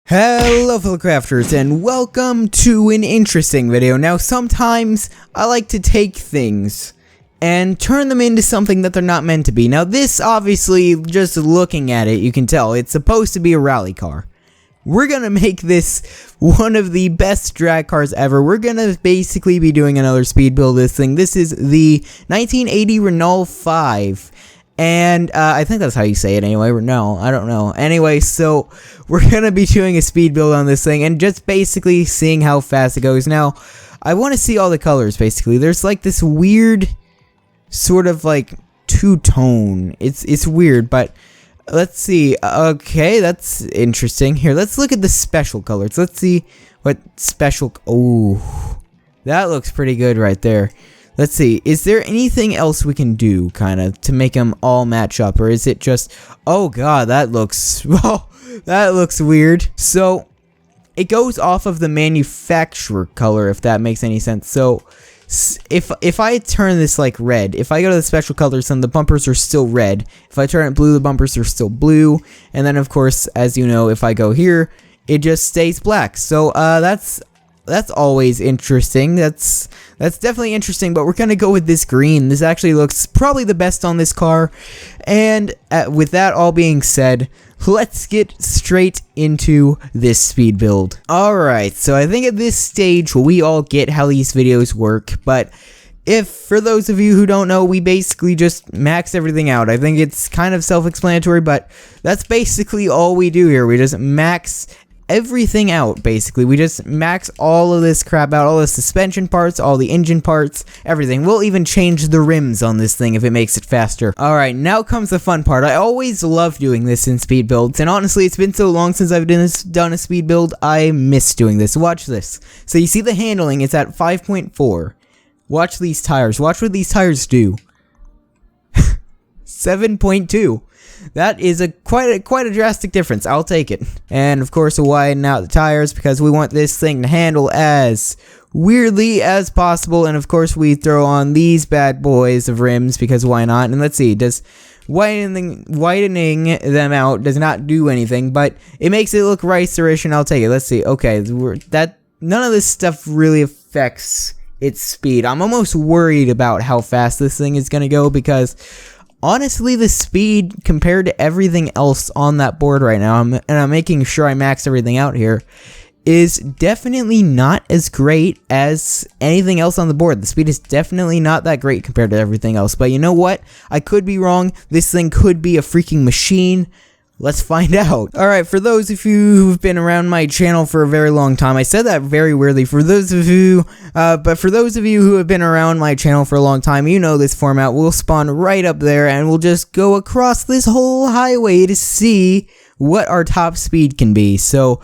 Hello fellow crafters and welcome to an interesting video. Now sometimes I like to take things and turn them into something that they're not meant to be. Now this obviously, just looking at it, you can tell it's supposed to be a rally car. We're gonna make this one of the best drag cars ever. We're gonna basically be doing another speed build of this thing. This is the 1980 Renault 5. And, I think that's how you say it anyway, no, I don't know. Anyway, so, we're gonna be doing a speed build on this thing, and just basically seeing how fast it goes. Now, I want to see all the colors, basically. There's, like, this weird, sort of, like, two-tone. It's weird, but, let's see. Okay, that's interesting. Here, let's look at the special colors. Let's see what special, oh, that looks pretty good right there. Let's see, is there anything else we can do, kind of, to make them all match up, or is it just, oh god, that looks, well, that looks weird. So, it goes off of the manufacturer color, if that makes any sense. So, if I turn this, like, red, if I go to the special colors, then the bumpers are still red. If I turn it blue, the bumpers are still blue. And then, of course, as you know, if I go here, it just stays black. So, that's always interesting. That's definitely interesting, but we're gonna go with this green. This actually looks probably the best on this car. And with that all being said, let's get straight into this speed build. Alright, so I think at this stage we all get how these videos work, but if, for those of you who don't know, we basically just max everything out. I think it's kind of self-explanatory, but that's basically all we do here. We just max everything out, basically. We just max all of this crap out, all the suspension parts, all the engine parts, everything. We'll even change the rims on this thing if it makes it faster. Alright, now comes the fun part. I always love doing this in speed builds, and honestly, it's been so long since I've done a speed build, I miss doing this. Watch this. So you see the handling, it's at 5.4. Watch these tires. Watch what these tires do. 7.2. That is quite a drastic difference. I'll take it. And of course, we'll widen out the tires because we want this thing to handle as weirdly as possible. And of course, we throw on these bad boys of rims because why not? And let's see, does widening them out does not do anything, but it makes it look racerish, and I'll take it. Let's see. Okay, none of this stuff really affects its speed. I'm almost worried about how fast this thing is gonna go because honestly, the speed compared to everything else on that board right now, and I'm making sure I max everything out here, is definitely not as great as anything else on the board. The speed is definitely not that great compared to everything else. But you know what? I could be wrong. This thing could be a freaking machine. Let's find out. Alright, for those of you who've been around my channel for a very long time, I said that very weirdly, for those of you, but for those of you who have been around my channel for a long time, you know this format. We'll spawn right up there, and we'll just go across this whole highway to see what our top speed can be. So,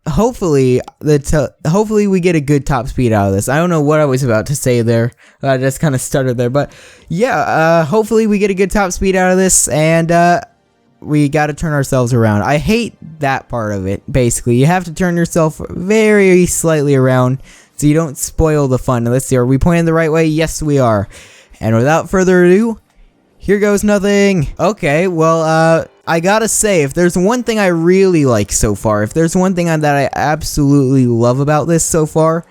hopefully we get a good top speed out of this. I don't know what I was about to say there. I just kind of stuttered there, but yeah, hopefully we get a good top speed out of this, and, we gotta turn ourselves around. I hate that part of it, basically. You have to turn yourself very slightly around so you don't spoil the fun. Let's see, are we pointing the right way? Yes, we are. And without further ado, here goes nothing. Okay, well, I gotta say, if there's one thing I really like so far, if there's one thing that I absolutely love about this so far,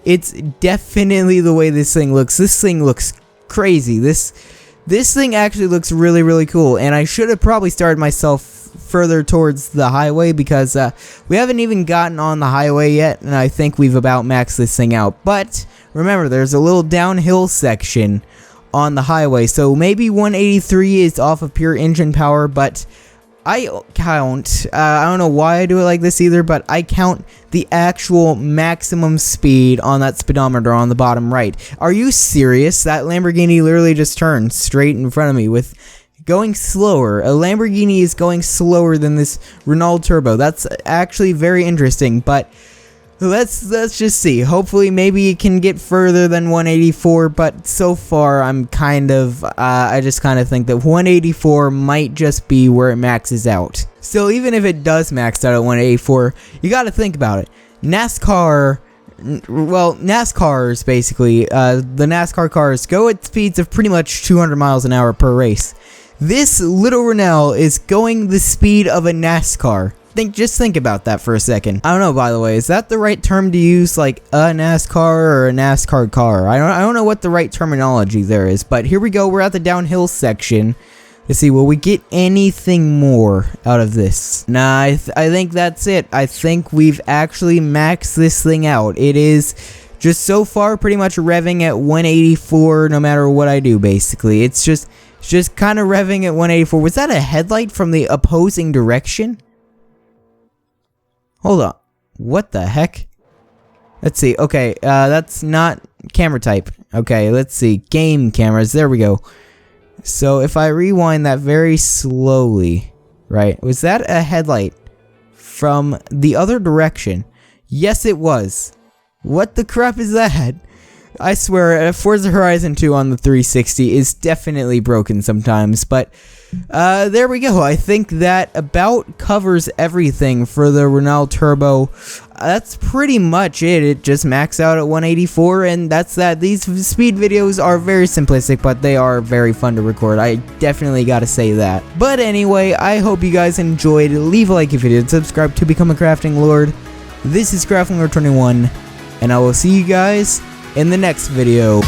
it's definitely the way this thing looks. This thing looks crazy. This thing actually looks really, really cool, and I should have probably started myself further towards the highway because we haven't even gotten on the highway yet, and I think we've about maxed this thing out. But remember, there's a little downhill section on the highway, so maybe 183 is off of pure engine power, but I count, I don't know why I do it like this either, but I count the actual maximum speed on that speedometer on the bottom right. Are you serious? That Lamborghini literally just turned straight in front of me with going slower. A Lamborghini is going slower than this Renault Turbo. That's actually very interesting, but let's just see. Hopefully, maybe it can get further than 184, but so far, I'm kind of, I just kind of think that 184 might just be where it maxes out. Still, even if it does max out at 184, you gotta think about it. NASCARs, basically, the NASCAR cars go at speeds of pretty much 200 miles an hour per race. This little Renault is going the speed of a NASCAR. Just think about that for a second. I don't know, by the way, is that the right term to use, like a NASCAR or a NASCAR car? I don't know what the right terminology there is, but here we go. We're at the downhill section. Let's see, will we get anything more out of this? Nah, I think that's it. I think we've actually maxed this thing out. It is just so far pretty much revving at 184 no matter what I do, basically. It's just kind of revving at 184. Was that a headlight from the opposing direction? Hold on. What the heck? Let's see. Okay, that's not camera type. Okay, let's see. Game cameras. There we go. So if I rewind that very slowly, right? Was that a headlight from the other direction? Yes, it was. What the crap is that? I swear, Forza Horizon 2 on the 360 is definitely broken sometimes, but there we go. I think that about covers everything for the Renault Turbo. That's pretty much it. It just maxed out at 184, and that's that. These speed videos are very simplistic, but they are very fun to record. I definitely gotta say that. But anyway, I hope you guys enjoyed. Leave a like if you did. Subscribe to become a Crafting Lord. This is Crafting Lord 21, and I will see you guys in the next video.